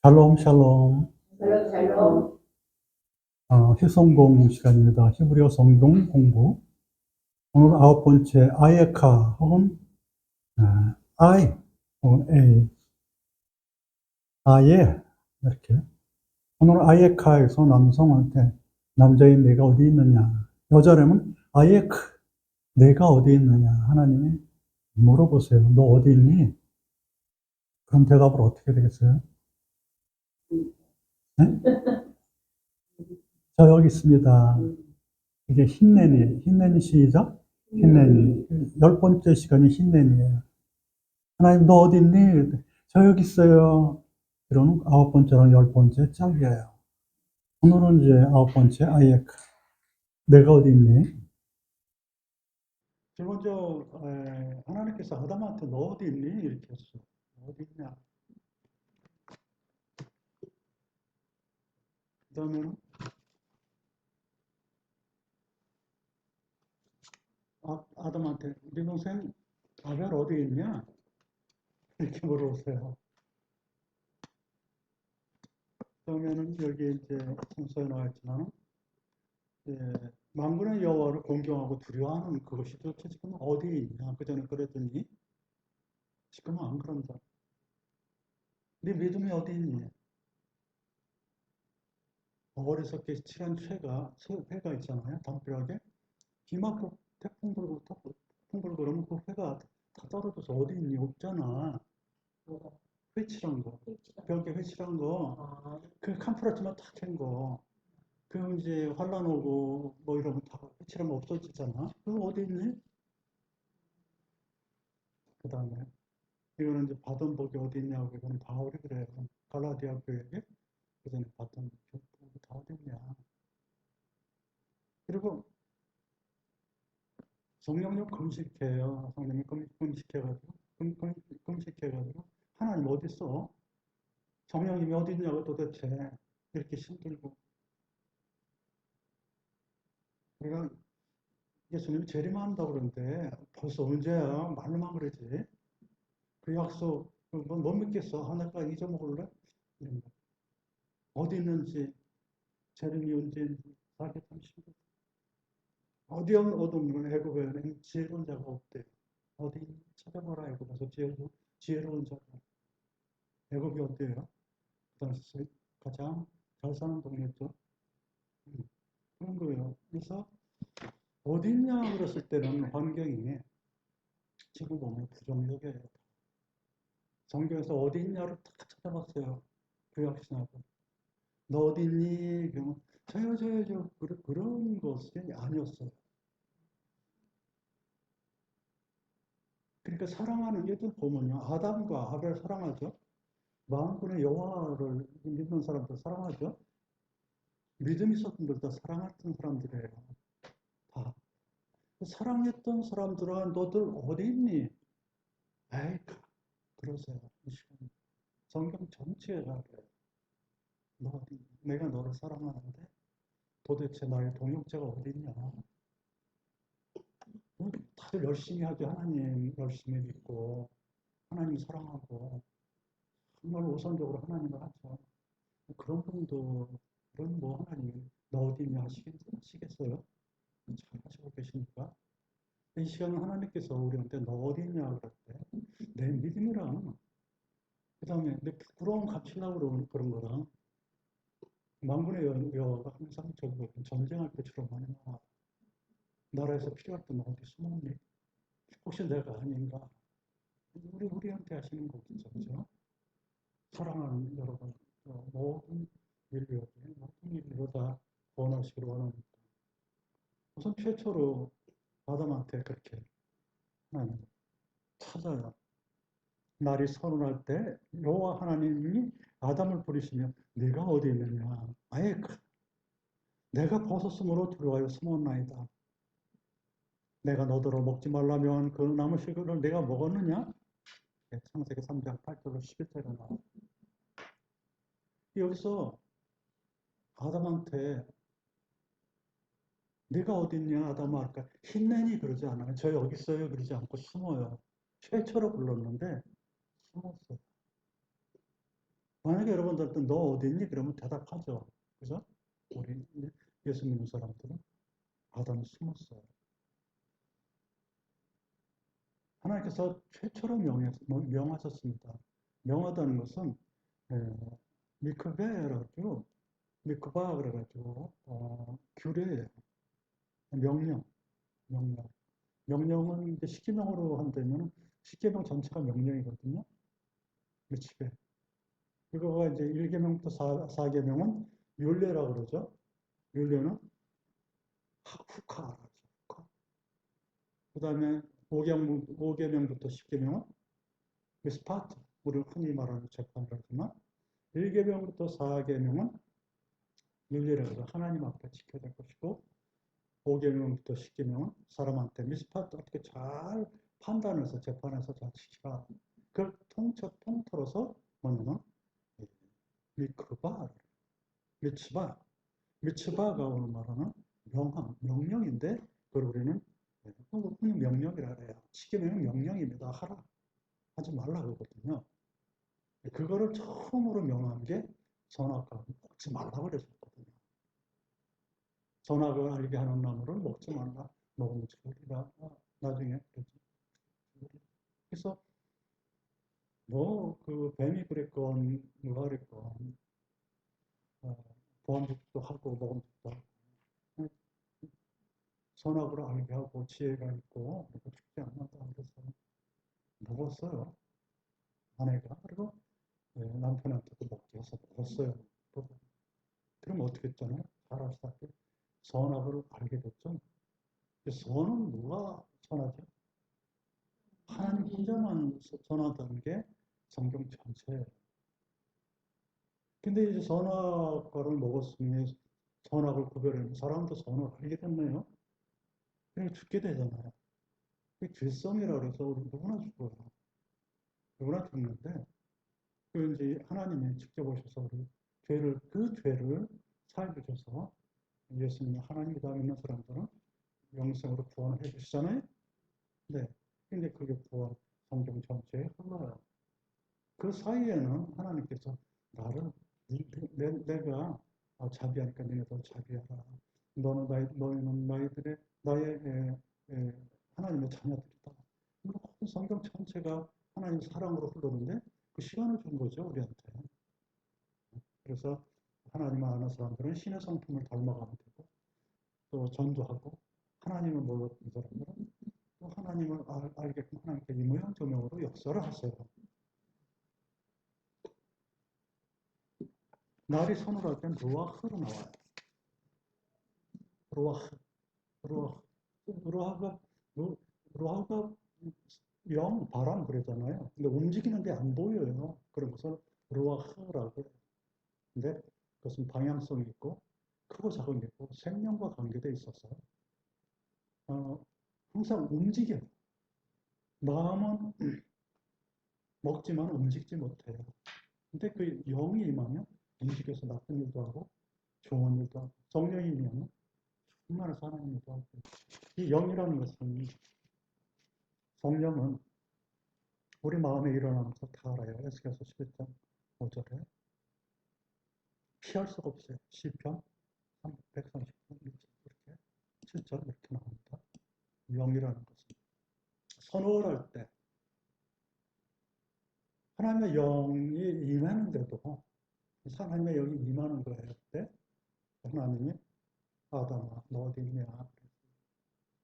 샬롬, 샬롬. 샬롬. 희성공 시간입니다. 히브리어 성경 공부. 오늘 9번째 아예카 혹은 I 혹은 A, 아예 이렇게. 오늘 아예카에서 남성한테 남자인 내가 어디 있느냐, 여자라면 아예크, 내가 어디 있느냐 하나님이 물어보세요. 너 어디 있니? 그럼 대답을 어떻게 되겠어요? 네? 저 여기 있습니다. 이게 힌넨이에요. 힌넨이 시작. 힌넨이. 10번째 시간이 힌넨이에요. 하나님, 너 어디 있니? 저 여기 있어요. 이런 9번째랑 10번째 짝이에요. 오늘은 이제 9번째 아이에크. 내가 어디 있니? 제일 먼저, 하나님께서 아담한테 너 어디 있니? 이렇게 했어요. 어디 있냐? 그 다음에는, 아담한테, 네 동생 아벨 어디 있냐? 이렇게 물어보세요. 그 다음에는 여기 이제 성서에 나와 있지만, 만군의 여호와를 공경하고 두려워하는 그것이 도대체 지금 어디에 있냐? 그전에 그랬더니 지금은 안 그런다. 네 믿음이 어디 있니? 어리석게 칠한 회가 있잖아요. 담벼락에 비 맞고 태풍 불고 그러면 그 회가 다 떨어져서 어디 있니? 없잖아. 회칠한 거. 벽에 회칠한 거. 그 캄프라치만 탁 캔 거. 그럼 이제 환란 오고 뭐 이러면 다 회칠한 거 없어지잖아. 그거 어디 있니? 그 다음에 이거는 이제 받은 복이 어디 있냐고, 이거는 바울이 그래요. 갈라디아 교회에 그전에 받은 복이 다 어디 있냐. 그리고 성령님 금식해요. 성령님 금식해가지고, 금식해가지고, 하나님 어디 있어? 성령님이 어디 있냐고 도대체. 이렇게 힘들고. 그러니까 예수님이 재림한다고 그러는데, 벌써 언제야? 말로만 그러지. 그 약속, 못 믿겠어. 하나가 잊어먹을래? 이런 거. 어디 있는지, 재림이 언제인지, 알기 참 힘들어. 어디 없는 애굽에는 지혜로운 자가 없대. 어디 찾아보라 애굽에서 지혜로운 자가. 애굽이 어때요? 그 당시 가장 잘 사는 동네죠. 그런 거예요. 그래서 어디 있냐 그랬을 때는 환경이 지금 보면 부정적이에요. 성경에서 어디 있냐를 다 찾아봤어요. 구약신학은. 너 어디 있니? 그러면 저요. 그런 것이 아니었어요. 그러니까 사랑하는 얘들 보면요. 아담과 아벨 사랑하죠. 만군의 여호와를 믿는 사람들 사랑하죠. 믿음 있었던 분들 다 사랑했던 사람들이에요. 다. 사랑했던 사람들은 너들 어디 있니? 에이, 그러세요. 이 시간. 성경 전체가 그래요. 너 어디 있니? 내가 너를 사랑하는데 도대체 나의 동역자가 어디 있냐? 다들 열심히 하게 하나님 열심히 믿고 하나님 사랑하고 정말 우선적으로 하나님을 하죠. 그런 분들은 뭐 하나님 너 어디 있냐 하시겠어요? 잘 하시고 계시니까. 이 시간은 하나님께서 우리한테 너 어디 있냐 그럴 때 내 믿음이랑 그 다음에 내 부끄러움 감추려고 그런 거랑 만군의 여호와가 항상 전쟁할 때처럼 많이 나와. 나라에서 필요할 때만 어디 숨었니? 혹시 내가 아닌가? 우리한테 하시는 거겠죠. 그죠? 사랑하는 여러분, 모든 인류에게, 모든 인류로 다 구원하시기를 원합니다. 우선 최초로 아담한테 그렇게 하나님 찾아요. 날이 서늘할 때 여호와 하나님이 아담을 부르시며 네가 어디 있느냐? 아예 내가 벗었으므로 두려워하여 숨었나이다. 내가 너더러 먹지 말라면 그 나무 실과를 내가 먹었느냐? 창세기 3장 8절로 11절에 나와요. 여기서 아담한테 네가 어디 있냐 아담아 할까? 힘내니 그러지 않아요. 저 여기 있어요 그러지 않고 숨어요. 최초로 불렀는데 숨었어요. 만약에 여러분들도 너 어디 있니? 그러면 대답하죠. 그죠? 우리 예수 믿는 사람들은 아담이 숨었어요. 하나님께서 최초로 명하셨습니다. 명하다는 것은 미크베라고 미크바 그래가지고 규례예요. 명령, 명령. 명령은 이제 십계명으로 한다면 십계명 전체가 명령이거든요. 미치베. 그거가 이제 1계명부터 4계명은 율례라고 그러죠. 율례는 후카라죠. 후카. 그 다음에 5계명부터 10계명은 미스파트. 우리 흔히 말하는 재판이라지만 1계명부터 4계명은 율례라고 하나님 앞에 지켜야 될 것이고 5계명부터 10계명은 사람한테 미스파트 어떻게 잘 판단해서 재판에서 잘 지키라. 그걸 통틀어서 뭐냐면 미크바, 미츠바, 미츠바가 오늘 말하는 명령인데 그걸 우리는 흔히 명령이라 해요. 10계명은 명령입니다. 하라. 하지 말라 그러거든요. 그거를 처음으로 명한 게 선악과 먹지 말라 그랬었거든요. 선악을 알게 하는 나무를 먹지 말라. 먹으면 죽으리라. 나중에 그래서 뭐 그 뱀이 그랬건 누가 그랬건 보암직도 하고 먹음직도 하고 선악을 알게 하고 지혜가 있고 죽지 않는다 그래서 먹었어요. 아내가. 그리고 남편한테도 먹게 해서 먹었어요. 그럼 어떻게 했잖아요? 잘하시다시피 선악을 알게 됐죠. 선은 누가 선하죠? 하나님 혼자만 선하다는 게 성경 전체예요. 근데 이제 선악과를 먹었으니 선악을 구별하는 사람도 선을 알게 됐네요. 그냥 죽게 되잖아요. 그게 죄성이라 그래서 우리 누구나 죽어요. 누구나 죽는데 그 이제 하나님이 직접 오셔서 우리 그 죄를 사해 주셔서 예수님이 하나님이다 믿는 사람들은 영생으로 구원을 해 주시잖아요. 네. 근데 그게 구원 성경 전체에 흘러요. 그 사이에는 하나님께서 나를 내가 자비하니까 너희도 자비하라. 너희는 나의 하나님의 자녀들이다. 모든 성경 전체가 하나님 사랑으로 흐르는데 그 시간을 준 거죠 우리한테. 그래서 하나님을 아는 사람들은 신의 성품을 닮아가면 되고 또 전도하고 하나님을 몰랐던 사람들은 또 하나님을 알게끔 하나님께 이모양저모로 역사를 하세요. 날이 서늘할 땐 루아흐로 나와요. 루아흐, 루아흐, 루아흐가 루아흐가 바람 그러잖아요. 근데 움직이는데 안 보여요. 그러면서 루아흐라고 해요. 근데 그것은 방향성이 있고 크고 작은 게 있고 생명과 관계되어 있어서 항상 움직여요. 마음은 먹지만 움직이지 못해요. 근데 그 영이 임하면 움직여서 나쁜 일도 하고 좋은 일도 하고 성령이 임하면 충만해서 하나님 일도 하고 이 영이라는 것은 성령은 우리 마음에 일어나는 거 다 알아요. 에스겔서 11장 5절에 피할 수가 없어요. 시편 130편 이렇게 7절 이렇게 나옵니다. 영이라는 것은 선호할 때 하나님의 영이 임하는데도 하나님의 영이 임하는 거예요. 그때 하나님이 아담아 너 어디 있냐?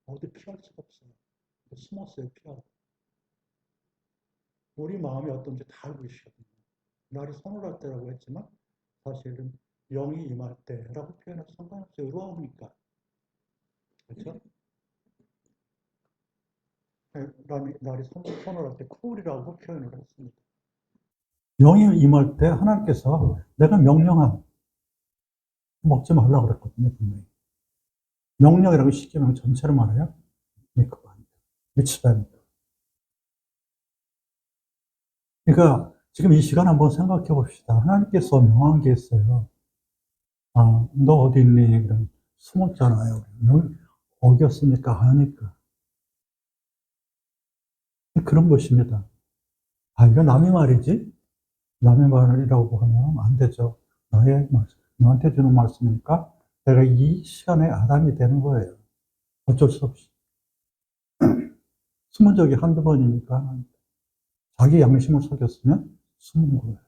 어디 피할 수가 없어요. 숨었어요. 피하고. 우리 마음이 어떤지 다 알고 계시거든요. 날이 서늘할 때라고 했지만 사실은 영이 임할 때라고 표현해서 상관없어요. 의로우니까. 그렇죠? 날이 서늘할 때 쿨이라고 표현을 했습니다. 영이 임할 때 하나님께서 내가 명령한 먹지 말라고 그랬거든요. 분명히. 명령이라고 십계명 전체를 말해요. 그거 아니에요. 미치다입니다. 그러니까 지금 이 시간 한번 생각해 봅시다. 하나님께서 명한 게 있어요. 너 어디 있니? 그럼 숨었잖아요. 어겼으니까 하니까. 그런 것입니다. 이거 남의 말이지? 남의 말이라고 하면 안 되죠. 너한테 주는 말씀이니까 내가 이 시간에 아담이 되는 거예요. 어쩔 수 없이. 숨은 적이 한두 번이니까 자기 양심을 속였으면 숨은 거예요.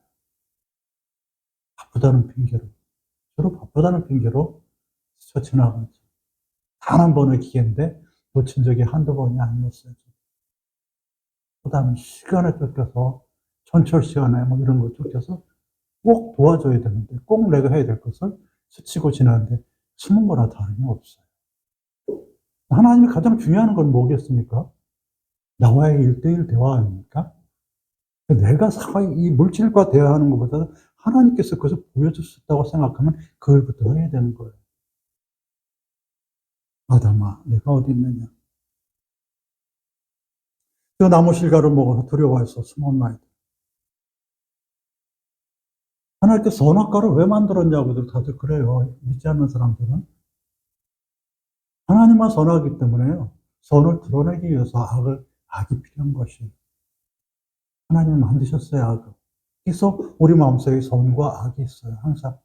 바쁘다는 핑계로. 주로 바쁘다는 핑계로 스쳐 지나가죠. 단 한 번의 기회인데 놓친 적이 한두 번이 아니었어요. 그 다음에 시간에 쫓겨서, 전철 시간에 뭐 이런 거 쫓겨서 꼭 도와줘야 되는데, 꼭 내가 해야 될 것을 스치고 지나는데 숨은 거나 다름이 없어요. 하나님이 가장 중요한 건 뭐겠습니까? 나와의 1대1 대화 아닙니까? 내가 이 물질과 대화하는 것보다 하나님께서 그것을 보여주셨다고 생각하면 그걸부터 해야 되는 거예요. 아담아, 내가 어디 있느냐? 그 나무 실과를 먹어서 두려워해서 숨었나이다. 하나님께서 선악과를 왜 만들었냐고들 다들 그래요. 믿지 않는 사람들은. 하나님만 선하기 때문에요. 선을 드러내기 위해서 악이 필요한 것이에요. 하나님은 만드셨어요, 악을. 그래서 우리 마음속에 선과 악이 있어요, 항상.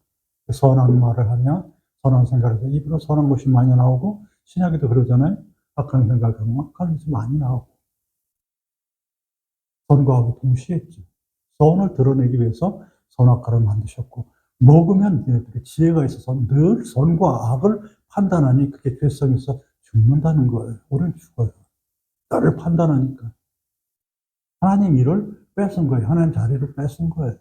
선한 말을 하면, 선한 생각을 해서 입으로 선한 것이 많이 나오고, 신약에도 그러잖아요. 악한 생각을 하면 악한 것이 많이 나오고. 선과 악이 동시에 있죠. 선을 드러내기 위해서 선악과를 만드셨고, 먹으면 너희들이 지혜가 있어서 늘 선과 악을 판단하니 그게 죄성이 있어 죽는다는 거예요. 우리는 죽어요. 나를 판단하니까. 하나님 일을 뺏은 거예요. 하나님 자리를 뺏은 거예요.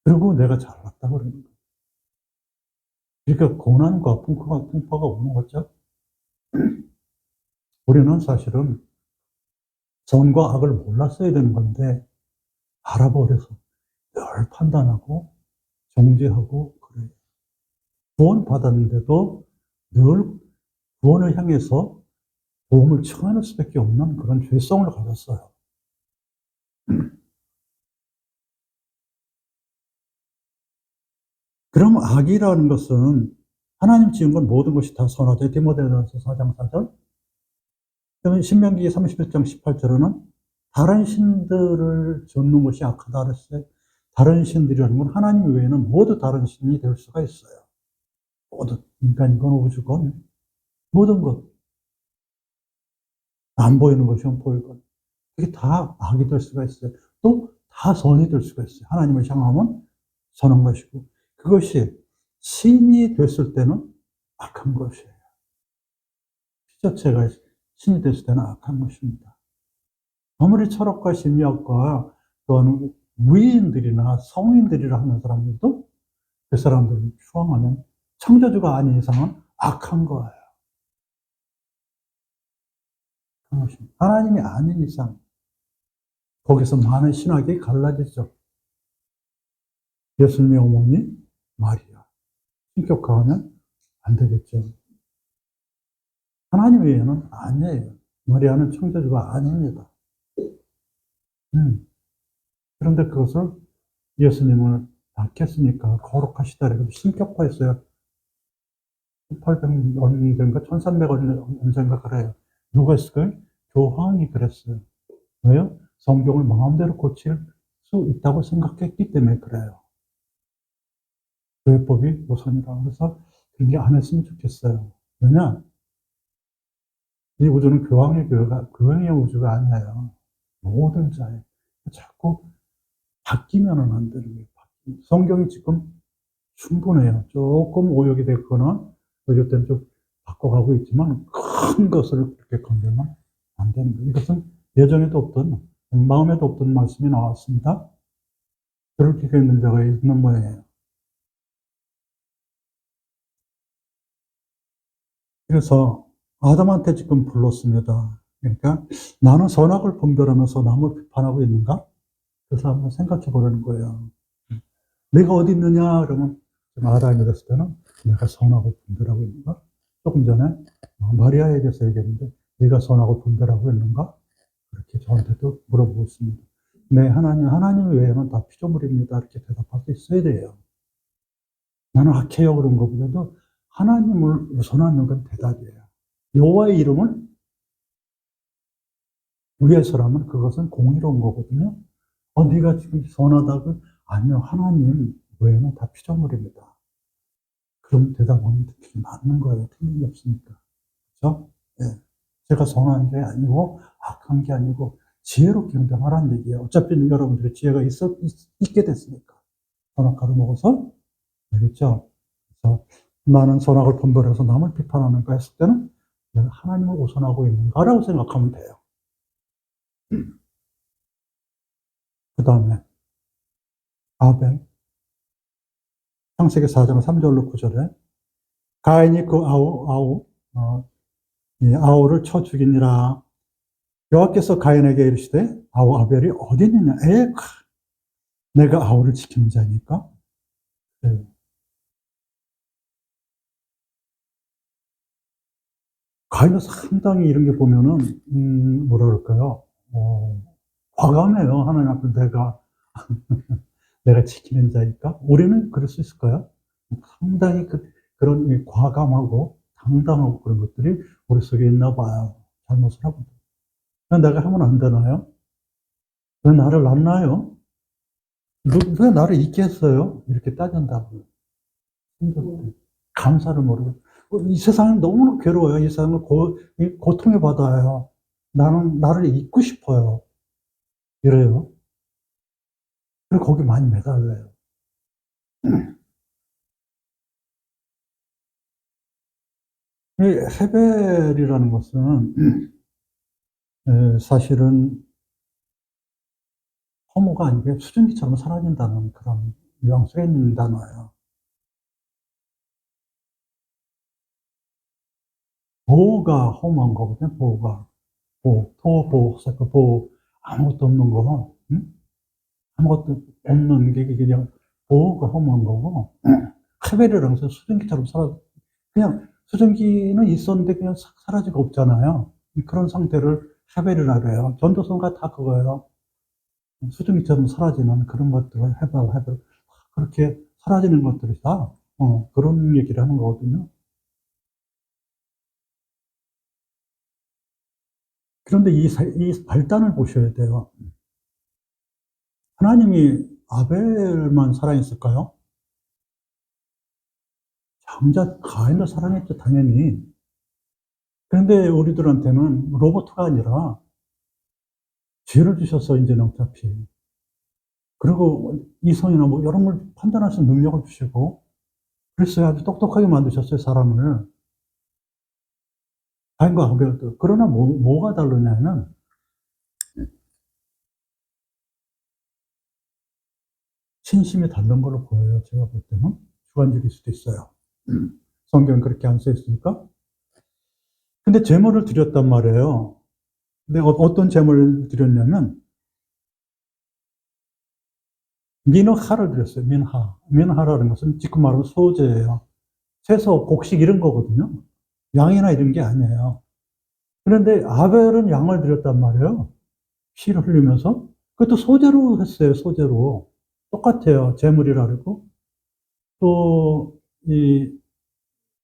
그리고 내가 잘났다고 그러는 거예요. 그러니까 고난과 풍파가 오는 거죠. 우리는 사실은 선과 악을 몰랐어야 되는 건데, 알아버려서 늘 판단하고, 정죄하고, 그래요. 구원 받았는데도 늘 구원을 향해서 도움을 청할 수밖에 없는 그런 죄성을 가졌어요. 그럼 악이라는 것은 하나님 지은 건 모든 것이 다 선하죠. 디모데전서 4장 4절. 그러면 신명기 31장 18절에는 다른 신들을 좇는 것이 악하다 그랬어요. 다른 신들이라는 건 하나님 외에는 모두 다른 신이 될 수가 있어요. 모두. 인간이건 우주건 모든 것. 안 보이는 것이면 보이건. 그게 다 악이 될 수가 있어요. 또 다 선이 될 수가 있어요. 하나님을 향하면 선한 것이고, 그것이 신이 됐을 때는 악한 것이에요. 피자체가 신이 됐을 때는 악한 것입니다. 아무리 철학과 심리학과 또는 위인들이나 성인들이라 하는 사람들도 그 사람들을 추앙하면 창조주가 아닌 이상은 악한 거예요. 하나님이 아닌 이상 거기서 많은 신학이 갈라지죠. 예수님의 어머니 마리아. 신격화하면 안 되겠죠. 하나님 외에는 아니에요. 마리아는 창조주가 아닙니다. 그런데 그것을 예수님을 낳겠으니까 거룩하시다. 그래서 신격화했어요. 800년 전인가 1300년 전인가 그래요. 누가 했을까요? 교황이 그랬어요. 왜요? 성경을 마음대로 고칠 수 있다고 생각했기 때문에 그래요. 교회법이 우선이라. 그래서 그런 게 안 했으면 좋겠어요. 왜냐? 이 우주는 교황의 우주가 아니에요. 모든 자에. 자꾸 바뀌면은 안 되는 거예요. 성경이 지금 충분해요. 조금 오역이 됐거나, 어쩔 때는 좀 바꿔가고 있지만, 큰 것을 그렇게 건들면 안 되는 거예요. 이것은 예전에도 없던, 마음에도 없던 말씀이 나왔습니다. 그렇게 있는 자가 있는 모양이에요. 그래서 아담한테 지금 불렀습니다. 그러니까 나는 선악을 분별하면서 남을 비판하고 있는가? 그래서 한번 생각해 보라는 거예요. 내가 어디 있느냐? 그러면 아담이 됐을 때는 내가 선악을 분별하고 있는가? 조금 전에 마리아에 대해서 얘기했는데 네가 선악을 분별하고 있는가? 그렇게 저한테도 물어보고 있습니다. 네, 하나님 외에는 다 피조물입니다. 이렇게 대답할 수 있어야 돼요. 나는 악해요 그런 것보다도 하나님을 우선하는 건 대답이에요. 여호와의 이름을 위해서라면 그것은 공의로운 거거든요. 네가 지금 선하다고? 아니요, 하나님 외에는 다 피조물입니다. 그럼 대답하면 그게 맞는 거예요. 틀린 게 없으니까. 그죠? 예. 제가 선한 게 아니고, 악한 게 아니고, 지혜롭게 행동하라는 얘기예요. 어차피 여러분들이 지혜가 있게 됐으니까. 선악과를 먹어서, 알겠죠? 그래서 나는 선악을 분별해서 남을 비판하는가 했을 때는 내가 하나님을 오선하고 있는가라고 생각하면 돼요. 그 다음에, 아벨. 창세기 4장 3절로 9절에, 가인이 그 아우를 쳐 죽이니라. 여호와께서 가인에게 이르시되 아벨이 어디 있느냐? 내가 아우를 지키는 자니까. 네. 가인은 상당히 이런 게 보면은 뭐라 그럴까요? 과감해요. 하나님 앞에 내가 지키는 자니까. 우리는 그럴 수 있을까요? 상당히 그런 과감하고 당당하고 그런 것들이 우리 속에 있나 봐요. 잘못을 하고. 내가 하면 안 되나요? 왜 나를 낳나요? 왜 나를 잊게 했어요? 이렇게 따진다고요. 감사를 모르고. 이 세상은 너무나 괴로워요. 이 세상은 고통의 바다예요. 나는 나를 잊고 싶어요. 이래요. 그리고 거기 많이 매달려요. 이 헤벨이라는 것은 사실은 허무가 아니고 수증기처럼 사라진다는 그런 뉘앙스가 있는 단어예요. 보호가 허무한 거거든요. 보호가. 보호, 아무것도 없는 거, 응? 아무것도 없는 게 그냥 보호가 허무한 거고, 헤벨이라는 것은 수증기처럼 그냥 수증기는 있었는데 그냥 싹 사라지고 없잖아요. 그런 상태를 헤벨이라 그래요. 전도서가 다 그거예요. 수증기처럼 사라지는 그런 것들을 헤벨. 그렇게 사라지는 것들이 다, 그런 얘기를 하는 거거든요. 그런데 이 발단을 보셔야 돼요. 하나님이 아벨만 사랑했을까요? 장자 가인을 사랑했죠, 당연히. 그런데 우리들한테는 로봇가 아니라 죄를 주셔서 이제는 어차피. 그리고 이성이나 뭐 여러 걸 판단할 수 있는 능력을 주시고, 그랬어요. 아주 똑똑하게 만드셨어요, 사람을. 가인과 아벨도. 그러나 뭐가 다르냐면, 신심이 다른 걸로 보여요, 제가 볼 때는. 주관적일 수도 있어요. 성경은 그렇게 안 써 있으니까. 근데 제물을 드렸단 말이에요. 근데 어떤 제물을 드렸냐면, 민화를 드렸어요, 민화. 민화라는 것은 지금 말하는 소재예요. 채소, 곡식 이런 거거든요. 양이나 이런 게 아니에요. 그런데 아벨은 양을 드렸단 말이에요. 피를 흘리면서. 그것도 소재로 했어요, 소재로. 똑같아요. 제물이라 그러고. 또,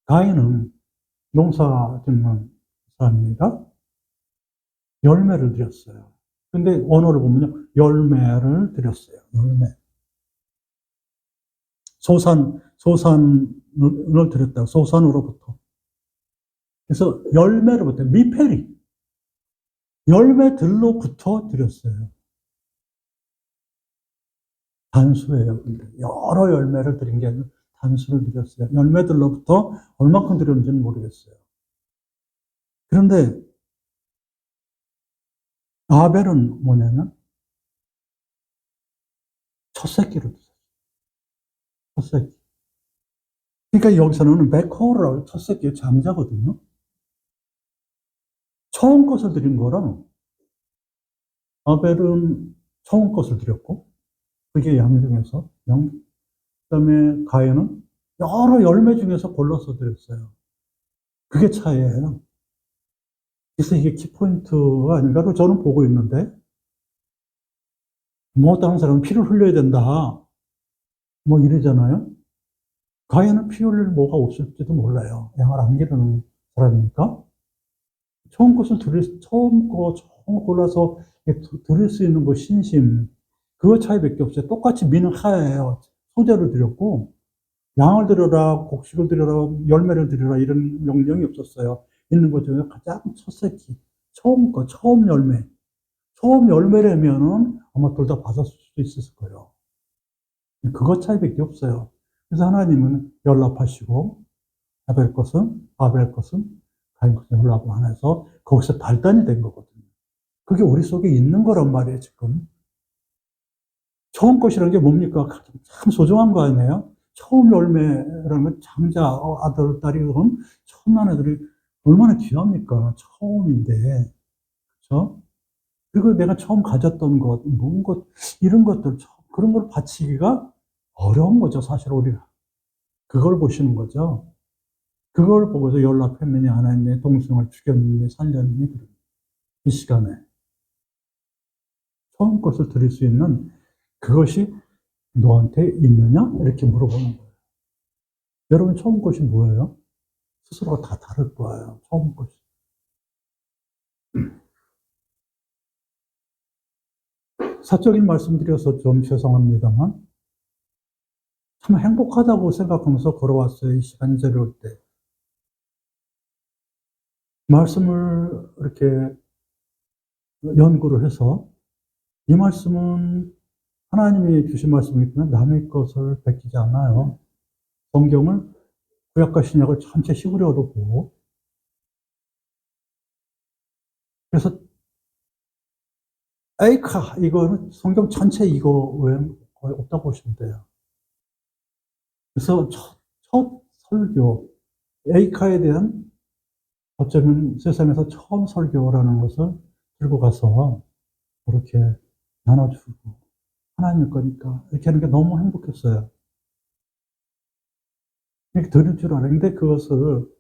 가인은 농사 짓는 사람이니까 열매를 드렸어요. 근데 원어를 보면요. 열매를 드렸어요. 열매. 소산을 드렸다. 소산으로부터. 그래서 열매로부터, 미페리. 열매들로부터 드렸어요. 단수예요. 근데 여러 열매를 드린 게 아니라 단수를 드렸어요. 열매들로부터 얼마큼 드렸는지는 모르겠어요. 그런데 아벨은 뭐냐면 첫 새끼를 드렸어요. 첫 새끼. 그러니까 여기서는 베코를 첫 새끼의 장자거든요. 처음 것을 드린 거랑 아벨은 처음 것을 드렸고 그게 양 중에서 그다음에 가인은 여러 열매 중에서 골라서 드렸어요. 그게 차이예요. 그래서 이게 키포인트가 아닌가로 저는 보고 있는데 뭐 다른 사람은 피를 흘려야 된다. 뭐 이러잖아요. 가인은 피 흘릴 뭐가 없을지도 몰라요. 양을 안 기르는 사람이니까. 처음 것을 처음 거, 처음 골라서 드릴 수 있는 그 신심, 그거 차이밖에 없어요. 똑같이 미는 하예요. 소재를 드렸고, 양을 드려라, 곡식을 드려라, 열매를 드려라, 이런 명령이 없었어요. 있는 것 중에 가장 첫 새끼, 처음 거, 처음 열매. 처음 열매라면은 아마 둘 다 받았을 수도 있었을 거예요. 그것 차이밖에 없어요. 그래서 하나님은 연락하시고, 아벨 것은 가인 것은 연락을 안 해서 거기서 발단이 된 거거든요. 그게 우리 속에 있는 거란 말이에요, 지금. 처음 것이라는 게 뭡니까? 참 소중한 거 아니에요? 처음 열매라는 건 장자, 아들, 딸이 그런 처음 난 애들이 얼마나 귀합니까? 처음인데. 그죠? 그리고 내가 처음 가졌던 것, 뭔 것, 이런 것들, 그런 걸 바치기가 어려운 거죠, 사실 우리가. 그걸 보시는 거죠. 그걸 보고서 연락했느냐, 안 했느냐, 동생을 죽였느냐, 살렸느냐, 이 시간에. 처음 것을 드릴 수 있는 그것이 너한테 있느냐? 이렇게 물어보는 거예요. 여러분, 처음 것이 뭐예요? 스스로가 다 다를 거예요. 처음 것이. 사적인 말씀드려서 좀 죄송합니다만, 참 행복하다고 생각하면서 걸어왔어요. 이 시간이 저려올 때. 말씀을 이렇게 연구를 해서, 이 말씀은 하나님이 주신 말씀이지만 남의 것을 베끼지 않아요. 성경을 구약과 신약을 전체 시구려로 보고, 그래서 에이카, 이거는 성경 전체 이거 외에는 거의 없다고 보시면 돼요. 그래서 첫 설교, 에이카에 대한 어쩌면 세상에서 처음 설교라는 것을 들고 가서 그렇게 나눠주고, 하나님 거니까 이렇게 하는 게 너무 행복했어요. 이렇게 들을 줄 알았는데 그것을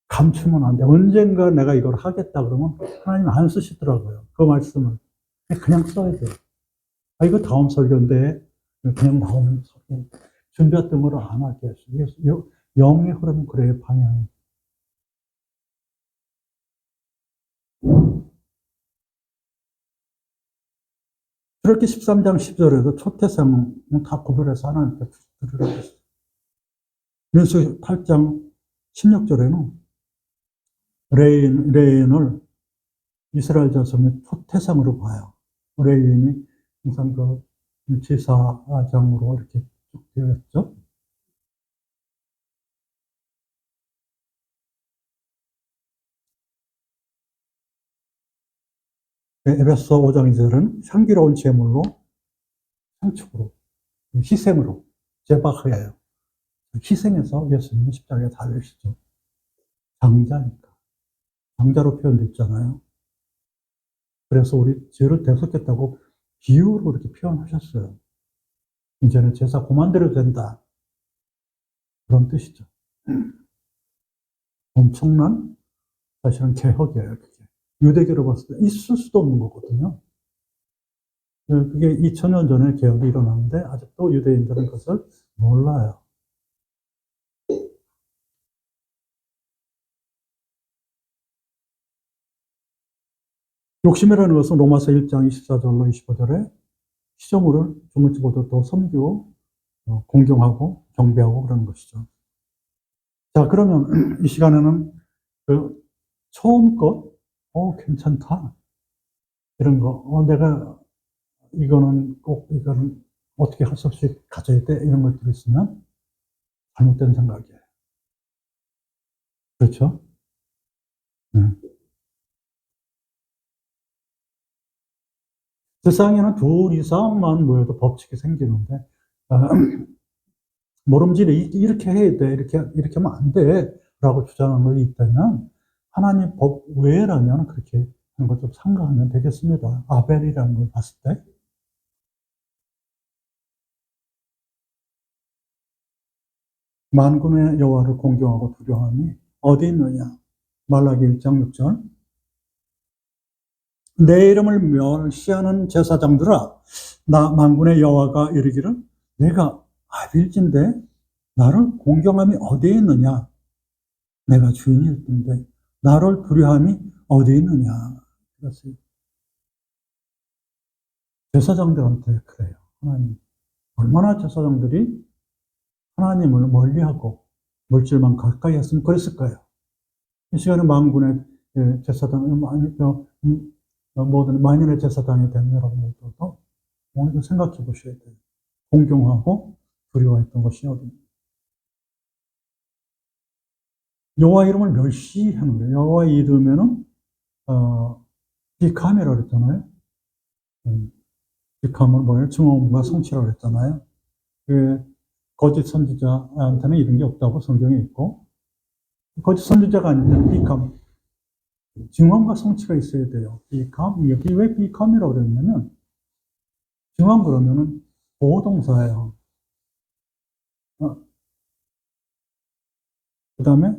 감추면 안 돼. 언젠가 내가 이걸 하겠다 그러면 하나님 안 쓰시더라고요. 그 말씀을. 그냥 써야 돼요. 아, 이거 다음 설교인데, 그냥 나오는 설교. 준비했던 걸 안 하게 했어요. 영의 흐름, 그래요, 방향이. 그렇게 13장 10절에도 초태생은 다 구별해서 하나님께 드리라고 했어요. 민수기 8장 16절에는 레인을 이스라엘 자손의 초태생으로 봐요. 레인이 항상 그 제사장으로 이렇게 쭉 되어 있죠. 에베소 5장 2절은 향기로운 제물로, 상축으로, 희생으로, 제바흐예요. 희생해서 예수님이 십자가에 달리시죠. 장자니까. 장자로 표현됐잖아요. 그래서 우리 죄를 대속했다고 비유로 이렇게 표현하셨어요. 이제는 제사 그만대로 된다. 그런 뜻이죠. 엄청난 사실은 개혁이에요. 그게. 유대교로 봤을 때 있을 수도 없는 거거든요. 그게 2000년 전에 개혁이 일어났는데 아직도 유대인들은 그것을 몰라요. 욕심이라는 것은 로마서 1장 24절로 25절에 시조물을 주물주보다 더 섬기고 공경하고 경배하고 그러는 것이죠. 자, 그러면 이 시간에는 그 처음 것, 괜찮다. 이런 거, 내가 이거는 어떻게 할 수 없이 가져야 돼. 이런 것들이 있으면 잘못된 생각이에요. 그렇죠? 네. 세상에는 둘 이상만 모여도 법칙이 생기는데, 모름지리 이렇게 해야 돼. 이렇게 하면 안 돼. 라고 주장하는 것이 있다면, 하나님 법 외라면 그렇게 하는 걸 좀 삼가하면 되겠습니다. 아벨이라는 걸 봤을 때. 만군의 여호와를 공경하고 두려워함이 어디 있느냐? 말라기 1장 6절. 내 이름을 멸시하는 제사장들아, 나 만군의 여호와가 이르기를 내가 아빌진데 나를 공경함이 어디에 있느냐? 내가 주인일 뿐인데 나를 두려함이 어디에 있느냐? 그랬어요. 제사장들한테 그래요. 하나님. 얼마나 제사장들이 하나님을 멀리하고 물질만 가까이 했으면 그랬을까요? 이 시간에 만군의 제사장, 모든 만인의 제사장이 된 여러분들도 오늘 생각해 보셔야 돼요. 공경하고 두려워했던 것이 어디입니까? 여호와 이름을 멸시하는 거예요. 여호와 이름에는 비카메라 그랬잖아요. 비카면 뭐예요? 증오음과 성취라고 그랬잖아요. 그 거짓 선지자한테는 이런 게 없다고 성경에 있고, 거짓 선지자가 아니면 비캄, 증오음과 성취가 있어야 돼요. 비캄, 여기 왜 비캄이라고 그랬냐면, 증오음 그러면은 보호동사예요. 그 다음에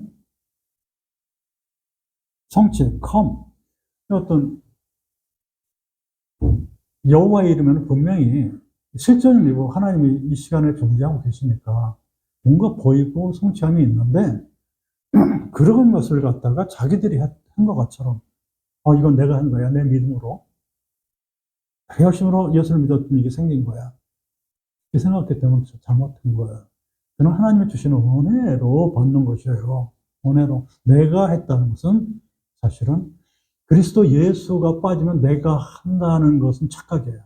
성취, 컴. 어떤 여호와의 이름에는 분명히 실존이고 하나님이 이 시간에 존재하고 계시니까 뭔가 보이고 성취함이 있는데 그런 것을 갖다가 자기들이 한 것처럼 이건 내가 한 거야. 내 믿음으로. 내 열심으로 예수를 믿었더니 이게 생긴 거야. 이 생각했기 때문에 잘못한 거야. 그는 하나님이 주시는 은혜로 받는 것이에요. 은혜로. 내가 했다는 것은 사실은 그리스도 예수가 빠지면 내가 한다는 것은 착각이에요.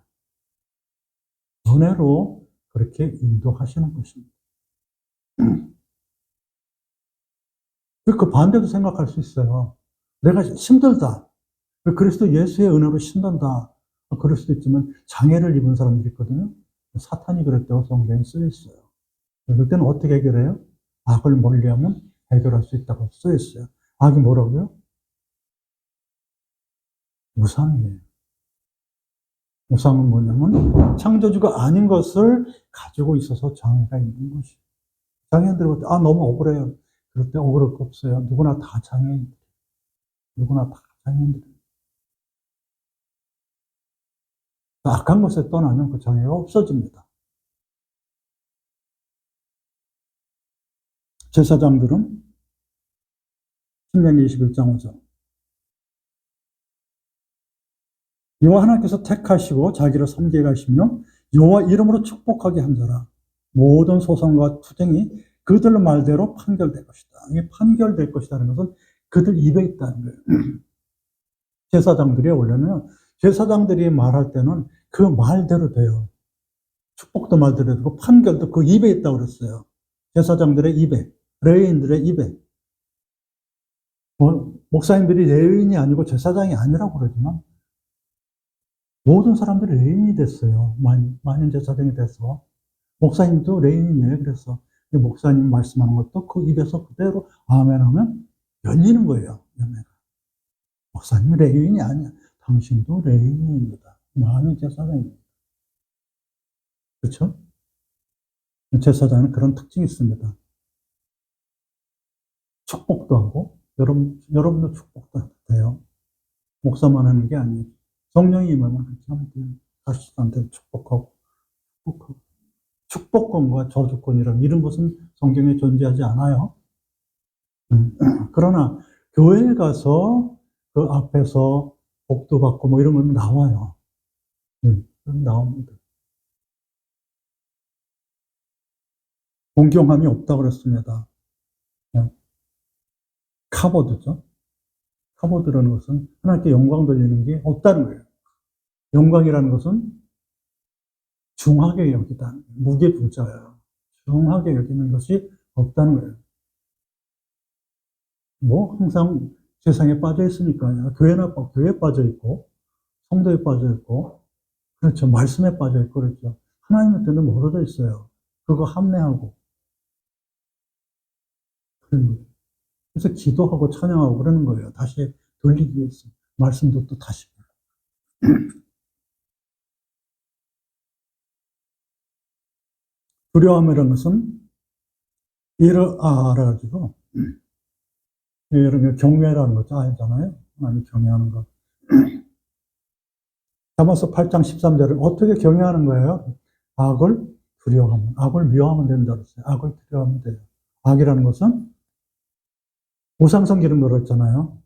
은혜로 그렇게 인도하시는 것입니다. 그 반대도 생각할 수 있어요. 내가 힘들다. 그리스도 예수의 은혜로 신단다. 그럴 수도 있지만 장애를 입은 사람들이 있거든요. 사탄이 그랬다고 성경에 쓰여 있어요. 그때는 어떻게 해결해요? 악을 멀리하면 해결할 수 있다고 쓰여 있어요. 악이 뭐라고요? 우상이에요. 우상은 뭐냐면 창조주가 아닌 것을 가지고 있어서 장애가 있는 것이에요. 장애인들이 너무 억울해요. 그럴 때 억울할 거 없어요. 누구나 다 장애인. 누구나 다 장애인들. 악한 것에 떠나면 그 장애가 없어집니다. 제사장들은 신명기 21장 5절. 여호와 하나님께서 택하시고 자기를 섬기게 하시며 여호와 이름으로 축복하게 한 자라 모든 소송과 투쟁이 그들 말대로 판결될 것이다. 이게 판결될 것이라는 것은 그들 입에 있다는 거예요. 제사장들이 원래는 제사장들이 말할 때는 그 말대로 돼요. 축복도 말대로 되고 판결도 그 입에 있다고 그랬어요. 제사장들의 입에, 레위인들의 입에. 목사님들이 레위인이 아니고 제사장이 아니라고 그러지만 모든 사람들이 레위인이 됐어요. 만인 제사장이 돼서. 목사님도 레위인이에요. 그래서 목사님 말씀하는 것도 그 입에서 그대로 아멘 하면 열리는 거예요. 열매가. 목사님이 레위인이 아니야. 당신도 레위인입니다. 만인 제사장입니다. 그렇죠? 제사장은 그런 특징이 있습니다. 축복도 하고 여러분도 축복도 돼요. 목사만 하는 게 아니에요. 성령이 임하면 그렇게 하면 돼요. 자식한테 축복하고 축복권과 저주권이라는 이런 것은 성경에 존재하지 않아요. 그러나 교회에 가서 그 앞에서 복도 받고 뭐 이런 건 나와요. 나옵니다. 공경함이 없다고 그랬습니다. 카보드죠. 카보드라는 것은 하나님께 영광 돌리는 게 없다는 거예요. 영광이라는 것은 중하게 여기다. 무게중자예요. 중하게 여기는 것이 없다는 거예요. 항상 세상에 빠져 있으니까요. 교회에 빠져 있고, 성도에 빠져 있고, 그렇죠. 말씀에 빠져 있고, 그렇죠. 하나님한테는 멀어져 있어요. 그거 합내하고. 그런 거예요. 그래서 기도하고 찬양하고 그러는 거예요. 다시 돌리기 위해서. 말씀도 또 다시. 두려움이라는 것은 이를 알아가지고, 여러분 경외라는 거 알잖아요. 하나님 경외하는 것. 다마스 8장 13절을 어떻게 경외하는 거예요? 악을 두려워하면, 악을 미워하면 된다 그랬어요. 악을 두려워하면 돼요. 악이라는 것은 우상 섬기는 거로 했잖아요.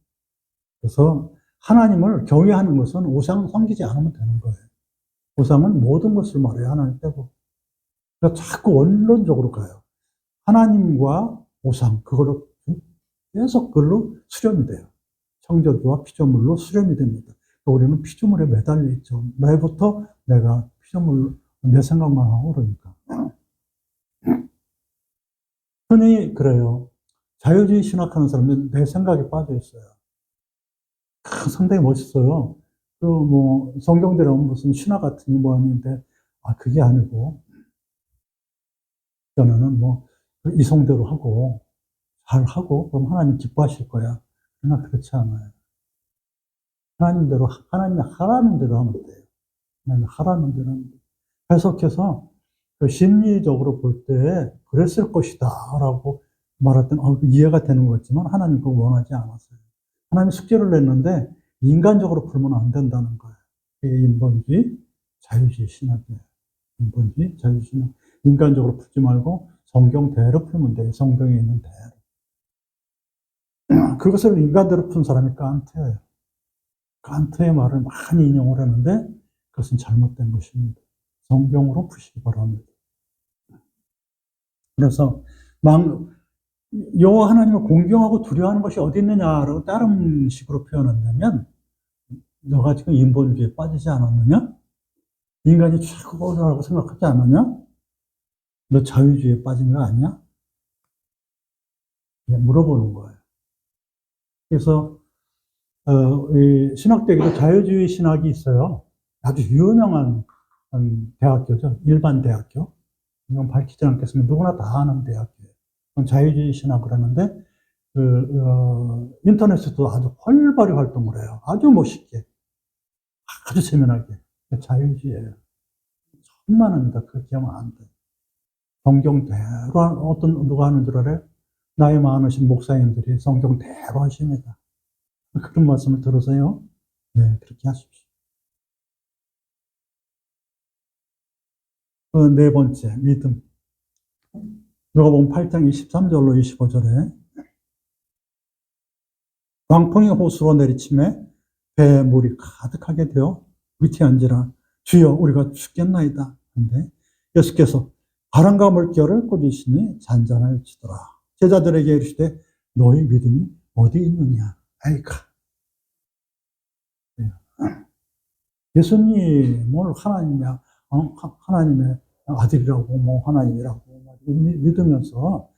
그래서 하나님을 경외하는 것은 우상 섬기지 않으면 되는 거예요. 우상은 모든 것을 말해요. 하나님 빼고. 그러니까 자꾸 원론적으로 가요. 하나님과 우상, 그걸로 계속 그걸로 수렴이 돼요. 창조주와 피조물로 수렴이 됩니다. 우리는 피조물에 매달려 있죠. 나부터 내가 피조물, 내 생각만 하고 그러니까. 흔히 그래요. 자유주의 신학하는 사람들은 내 생각에 빠져 있어요. 상당히 멋있어요. 성경대로 무슨 신화 같은 게 뭐 하는데, 그게 아니고, 저는 이성대로 하고, 잘 하고, 그럼 하나님 기뻐하실 거야. 그러나 그렇지 않아요. 하나님이 하라는 대로 하면 돼요. 하나님이 하라는 대로 하면 돼요. 계속해서 심리적으로 볼 때, 그랬을 것이다. 라고 말했더니, 이해가 되는 것 같지만, 하나님 그거 원하지 않았어요. 하나님 숙제를 냈는데, 인간적으로 풀면 안 된다는 거예요. 이게 인본주의, 자유주의 신학이에요. 인본주의, 자유주의 신학. 인간적으로 풀지 말고, 성경대로 풀면 돼요. 성경에 있는 대로. 그것을 인간대로 푼 사람이 칸트예요. 칸트의 말을 많이 인용을 하는데 그것은 잘못된 것입니다. 성경으로 푸시기 바랍니다. 그래서 여호와 하나님을 공경하고 두려워하는 것이 어디 있느냐라고 다른 식으로 표현한다면 너가 지금 인본주의에 빠지지 않았느냐? 인간이 최고라고 생각하지 않느냐? 너 자유주의에 빠진 거 아니야? 물어보는 거예요. 그래서 이 신학대에도 자유주의 신학이 있어요. 아주 유명한 대학교죠. 일반 대학교. 이건 밝히지 않겠습니다. 누구나 다 아는 대학교예요. 자유주의 신학을 하는데 인터넷에도 아주 활발히 활동을 해요. 아주 멋있게, 아주 세밀하게. 자유주의예요. 천만입니다. 그렇게 하면 안 돼. 성경대로 누가 하는 줄 알아요? 나이 많으신 목사님들이 성경대로 하십니다. 그런 말씀을 들으세요. 네, 그렇게 하십시오. 네 번째, 믿음. 누가복음 8장 23절로 25절에 광풍이 호수로 내리침에 배에 물이 가득하게 되어 위태한지라 주여 우리가 죽겠나이다. 근데 예수께서 바람과 물결을 꾸짖으시니 잔잔하여지더라. 제자들에게 이르시되 너희 믿음이 어디 있느냐. 아이카. 예수님을 하나님의 아들이라고 하나님이라고 믿으면서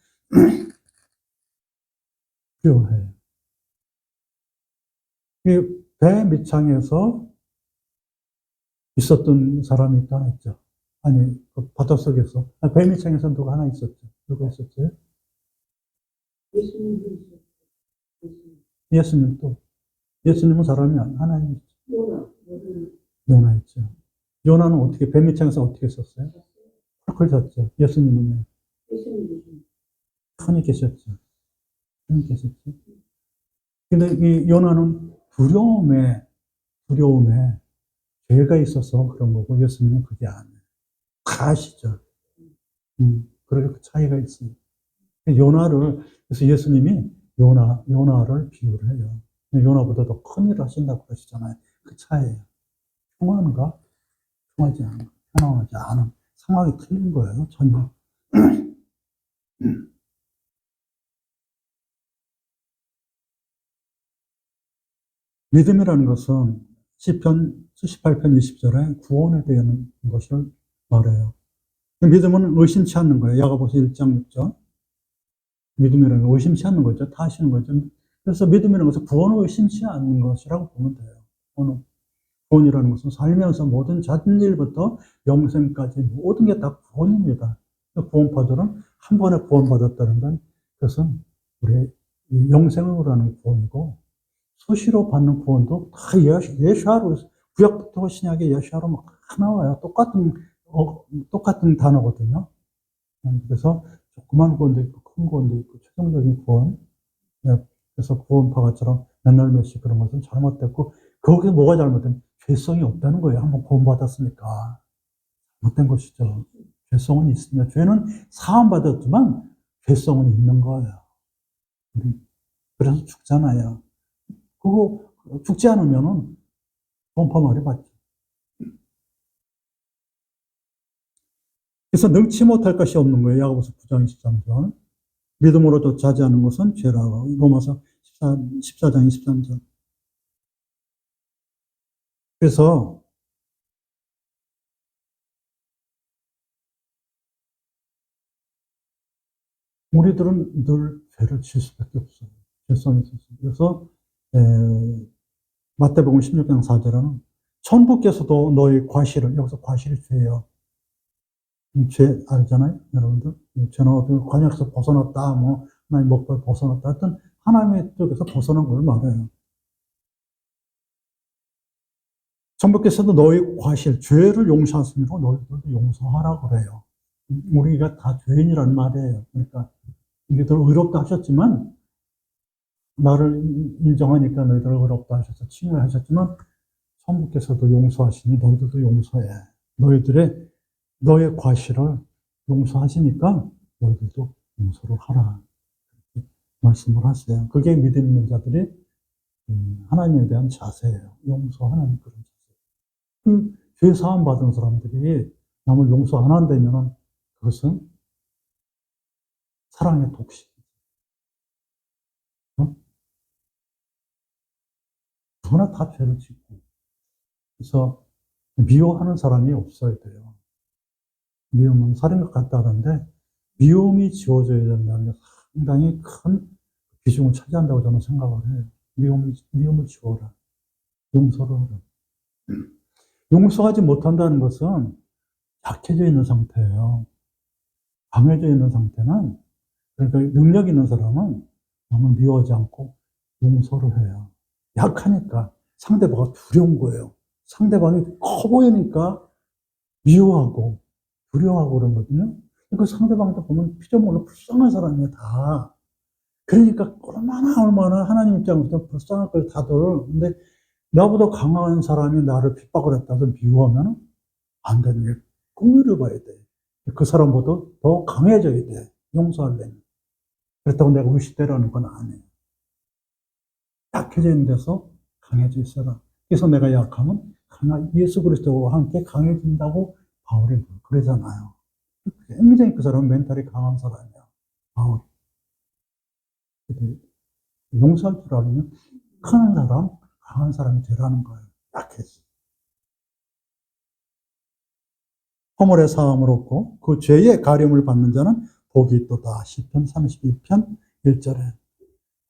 두려워해요. 배 밑창에서 있었던 사람이 있다 했죠. 아니, 그 바닷속에서. 배 밑창에서 누가 하나 있었죠. 누가 있었어요? 예수님 또. 예수님은 사람이 하나님. 요나 있죠. 요나는 어떻게, 배 밑창에서 어떻게 썼어요? 펄펄 섰죠. 예수님은요? 편히 계셨죠. 편히 계셨죠. 근데 이 요나는 두려움에 죄가 있어서 그런 거고 예수님은 그게 아니에요. 다 아시죠? 그렇게 그 차이가 있습니다. 그래서 예수님이 요나를 비유를 해요. 요나보다 더 큰 일을 하신다고 그러시잖아요. 그 차이예요. 평안한가? 평하지 않은, 편안하지 않은 상황이 틀린 거예요. 전혀. 믿음이라는 것은 시편 78편 20절에 구원에 대한 것을 말해요. 믿음은 의심치 않는 거예요. 야고보서 1장 6절. 믿음이라는 건 의심치 않는 거죠. 다 아시는 거죠. 그래서 믿음이라는 것은 구원을 의심치 않는 것이라고 보면 돼요. 구원이라는 것은 살면서 모든 잦은 일부터 영생까지 모든 게 다 구원입니다. 구원파들은 한 번에 구원받았다는 건 그것은 우리 영생으로 하는 구원이고 수시로 받는 구원도 다 예수아로 구약부터 신약의 예수아로 막 나와요. 똑같은 단어거든요. 그래서 조그만 구원도 있고 큰 구원도 있고 최종적인 구원. 그래서 구원파가처럼 맨날 몇씩 그런 것은 잘못됐고 거기서 뭐가 잘못된? 죄성이 없다는 거예요. 한번 구원받았으니까. 못된 것이죠. 죄성은 있습니다. 죄는 사함받았지만 죄성은 있는 거예요. 그래서 죽잖아요. 그거 죽지 않으면은 구원파 말이 맞죠. 그래서 능치 못할 것이 없는 거예요. 야고보서 9장 23절. 믿음으로도 자지하는 것은 죄라고. 로마서 14장 23절. 그래서 우리들은 늘 죄를 지을 수밖에 없어요. 죄성이 있어서. 그래서 마태복음 16장 4절에는 천부께서도 너희 과실을, 여기서 과실이 죄예요. 죄 알잖아요, 여러분들. 죄는 어떤 관역에서 벗어났다, 뭐 하나님 목표를 벗어났다, 하여튼 하나님의 뜻에서 벗어난 걸 말해요. 천부께서도 너희 과실, 죄를 용서하시므로 너희들도 용서하라고 그래요. 우리가 다 죄인이란 말이에요. 그러니까 너희들 의롭다 하셨지만 나를 인정하니까 너희들 의롭다 하셔서 칭의하셨지만 천부께서도 용서하시니 너희들도 용서해. 너의 과실을 용서하시니까 너희들도 용서를 하라. 이렇게 말씀을 하세요. 그게 믿음 있는 자들이 하나님에 대한 자세예요. 용서하는 그런 자세. 죄 사함 받은 사람들이 남을 용서 안 한다면 그것은 사랑의 독식. 누구나 다 죄를 짓고. 그래서 미워하는 사람이 없어야 돼요. 미움은 살인것 같다는데 미움이 지워져야 된다는 게 상당히 큰 비중을 차지한다고 저는 생각을 해요. 미움을 지워라. 용서를 하라. 용서하지 못한다는 것은 약해져 있는 상태예요. 강해져 있는 상태는, 그러니까 능력 있는 사람은 너무 미워하지 않고 용서를 해요. 약하니까 상대방이 두려운 거예요. 상대방이 커 보이니까 미워하고 두려워하고 그런 거거든요. 그 상대방도 보면 피조물로 불쌍한 사람이에요, 다. 그러니까 얼마나 하나님 입장에서 불쌍할 거예요, 다들. 근데 나보다 강한 사람이 나를 핍박을 했다고 미워하면 안 되는 게 긍휼히 봐야 돼. 그 사람보다 더 강해져야 돼, 용서하려면. 그렇다고 내가 의식대라는 건 아니에요. 약해져 있는 데서 강해져 있어라. 그래서 내가 약하면 예수 그리스도와 함께 강해진다고 바울이 그러잖아요. 굉장히 그 사람은 멘탈이 강한 사람이야, 바울이. 용서할 줄 알면 큰 사람, 강한 사람이 되라는 거예요. 약해지. 허물의 사함을 얻고 그 죄의 가림을 받는 자는 복이 있도다. 시편 32편 1절에.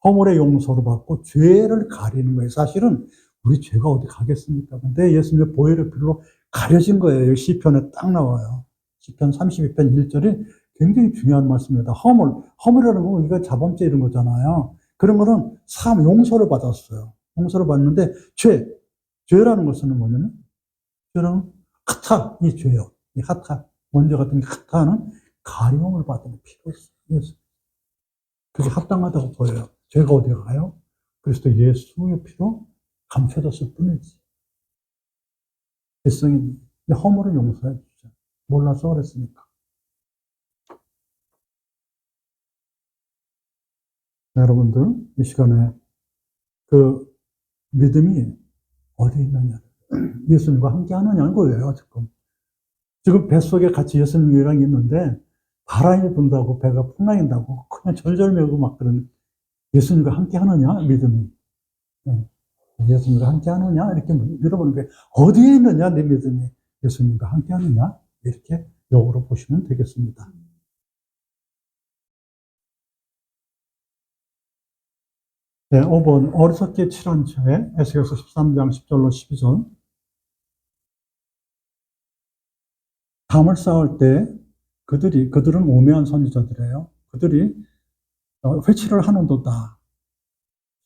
허물의 용서를 받고 죄를 가리는 거예요. 사실은 우리 죄가 어디 가겠습니까? 근데 예수님의 보혈의 피로 가려진 거예요. 시편에 딱 나와요. 시편 32편 1절이 굉장히 중요한 말씀입니다. 허물이라는 건 우리가 자범죄 이런 거잖아요. 그런 거는 용서를 받았어요. 용서를 받는데 죄라는 것은 뭐냐면, 죄는 카타, 이 죄요. 이 카타, 원죄 같은 카타는 가림을 받는 필요가 있어요. 그게 합당하다고 보여요. 죄가 어디 가요? 그리스도 예수의 피로 감춰졌을 뿐이지. 죄성이, 허물은 용서해 주죠. 몰라서 그랬으니까. 여러분들, 이 시간에 그 믿음이 어디 있느냐. 예수님과 함께 하느냐는 거예요, 지금. 지금 뱃속에 같이 예수님이랑 있는데 바람이 분다고 배가 풍랑인다고 그냥 절절매고 막 그런 예수님과 함께 하느냐, 믿음이. 예수님과 함께 하느냐, 이렇게 물어보는 게 어디에 있느냐, 내 믿음이. 예수님과 함께 하느냐, 이렇게 역으로 보시면 되겠습니다. 네, 5번 어리석게 칠한 죄, 에스겔서 13장 10절로 12절. 담을 쌓을 때 그들은 우매한 선지자들이에요. 그들이 회치를 하는도다.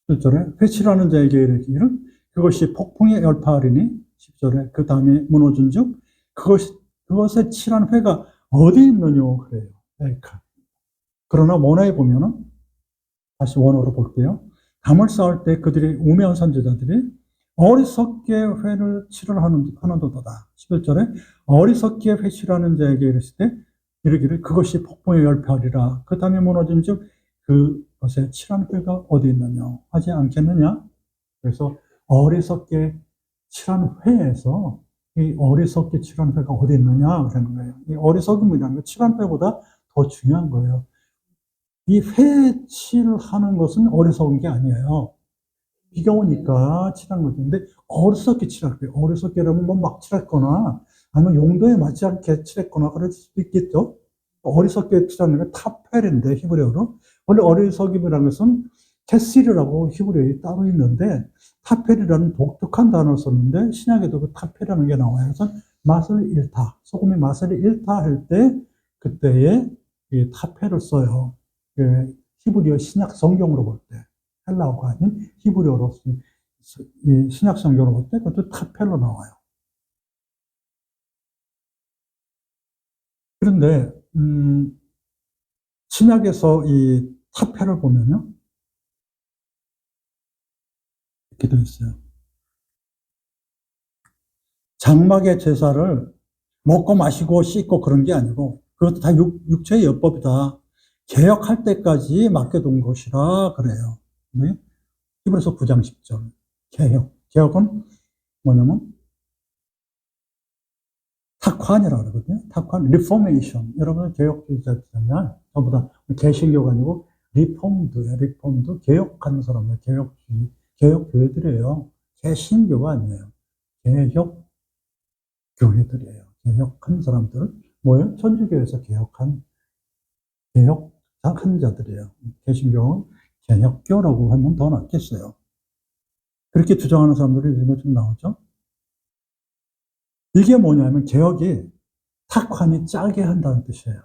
1절에 회치를 하는 자에게 이르기를 그것이 폭풍의 열파하리니 10절에 그 다음에 무너진 즉 그것에 칠한 회가 어디 있느냐 그래요. 그러나 원어에 보면은 다시 원어로 볼게요. 담을 쌓을 때 그들이 우매한 선지자들이 어리석게 회를 칠을 하는도다. 11절에 어리석게 회치를 하는 자에게 이르실 때 이르기를 그것이 폭풍의 열파하리라. 그 다음에 무너진 즉 그것에 칠한 회가 어디 있느냐 하지 않겠느냐. 그래서 어리석게 칠한 회에서 이 어리석게 칠한회가 어디 있느냐 그러는 거예요. 이 어리석음이라는 게 칠한회보다 더 중요한 거예요. 이 회 칠하는 것은 어리석은 게 아니에요. 비가 오니까 칠한 거죠. 근데 어리석게 칠할 거예요. 어리석게라면 뭐 막 칠했거나 아니면 용도에 맞지 않게 칠했거나 그럴 수도 있겠죠. 어리석게 칠하는 게 타펠인데 히브리어로. 원래 어리석임이라는 것은 캐실이라고 히브리어에 따로 있는데 타펠이라는 독특한 단어를 썼는데 신약에도 그 타펠이라는 게 나와요. 그래서 맛을 잃다, 소금의 맛을 잃다 할 때 그때에 이 타펠을 써요. 그 히브리어 신약 성경으로 볼 때. 헬라어가 아닌 히브리어로 이 신약 성경으로 볼 때 그것도 타펠로 나와요. 그런데 신약에서 이 타펠을 보면요 이렇게 되어 있어요. 장막의 제사를 먹고 마시고 씻고 그런 게 아니고 그것도 다 육체의 율법이다. 개혁할 때까지 맡겨둔 것이라 그래요. 네? 히브리서 9장 10절. 개혁은 뭐냐면 탁환이라고 그러거든요. 탁환, 리포메이션. 여러분 개혁주의자잖아요. 전부 다 개신교가 아니고 리폼드예요. 리폼드. 개혁하는 사람들, 개혁주의, 개혁교회들이에요. 개신교가 아니에요. 개혁교회들이에요. 개혁한 사람들. 뭐예요? 천주교에서 개혁한 자들이에요. 개신교는 개혁교라고 하면 더 낫겠어요. 그렇게 주장하는 사람들이 요즘에 좀 나오죠. 이게 뭐냐면 개혁이 탁환이 짜게 한다는 뜻이에요.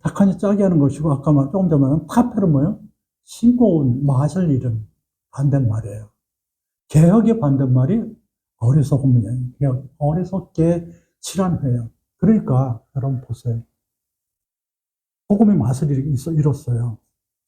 탁환이 짜게 하는 것이고 아까 조금 전에 말한 타펠은 뭐예요? 싱거운 맛을 잃은 반대말이에요. 개혁의 반대말이 어리석음이에요. 개혁, 어리석게 칠한회예요. 그러니까 여러분 보세요. 소금이 맛을 잃었어요.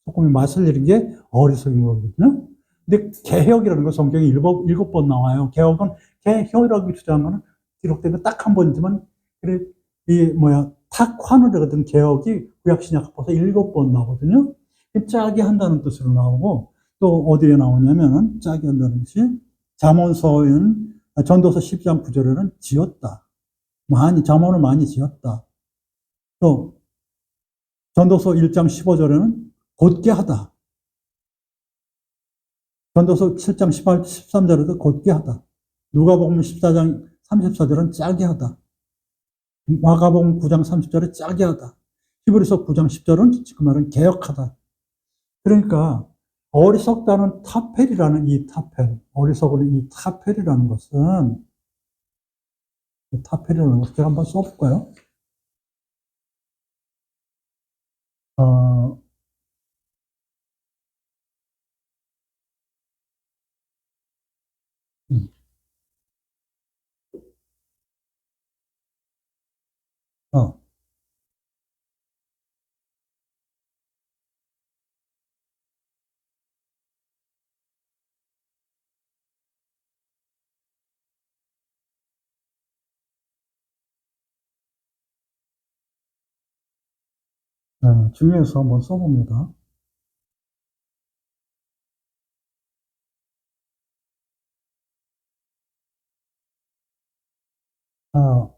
소금이 맛을 잃은 게 어리석인 거거든요. 근데 개혁이라는 거 성경에 일곱 번 나와요. 개혁은 개혁이라고 주장하는 거는 기록된 거 딱 한 번이지만 그래 이 뭐야 탁환을 하거든. 개혁이 구약 신약 합해서 7번 나오거든요. 짜게 한다는 뜻으로 나오고 또 어디에 나오냐면 짜게 한다는 것이 잠언서인 전도서 10장 9절에는 지었다. 잠언을 많이 지었다. 또 전도서 1장 15절에는 곧게 하다. 전도서 7장 13절에도 곧게 하다. 누가복음 14장 34절은 짜게 하다. 마가복음 9장 30절에 짜게 하다. 히브리서 9장 10절은 지금 말은 개혁하다. 그러니까 어리석다는 타펠이라는 이 타펠, 어리석은 이 타펠이라는 것은 타펠이라는 것을 제가 한번 써볼까요? 어, 음, 어, 중요해서 한번 써봅니다. 아,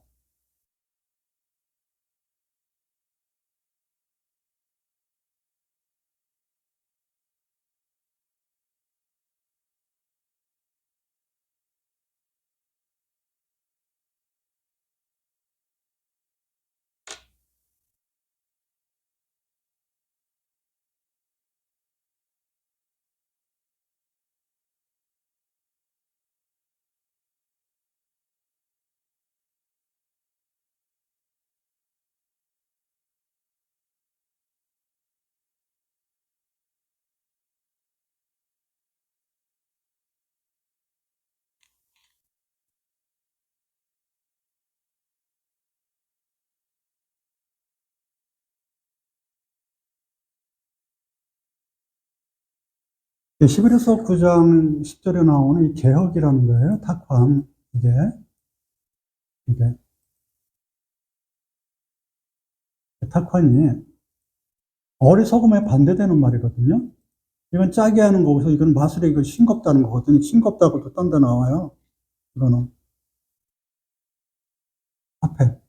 히브리서 9장 10절에 나오는 이 개혁이라는 거예요. 탁환. 이게 탁환이 어리석음에 반대되는 말이거든요. 이건 짜게 하는 거고서 이건 마술이 이거 싱겁다는 거거든요. 싱겁다고도 딴 데 나와요. 이거는 앞에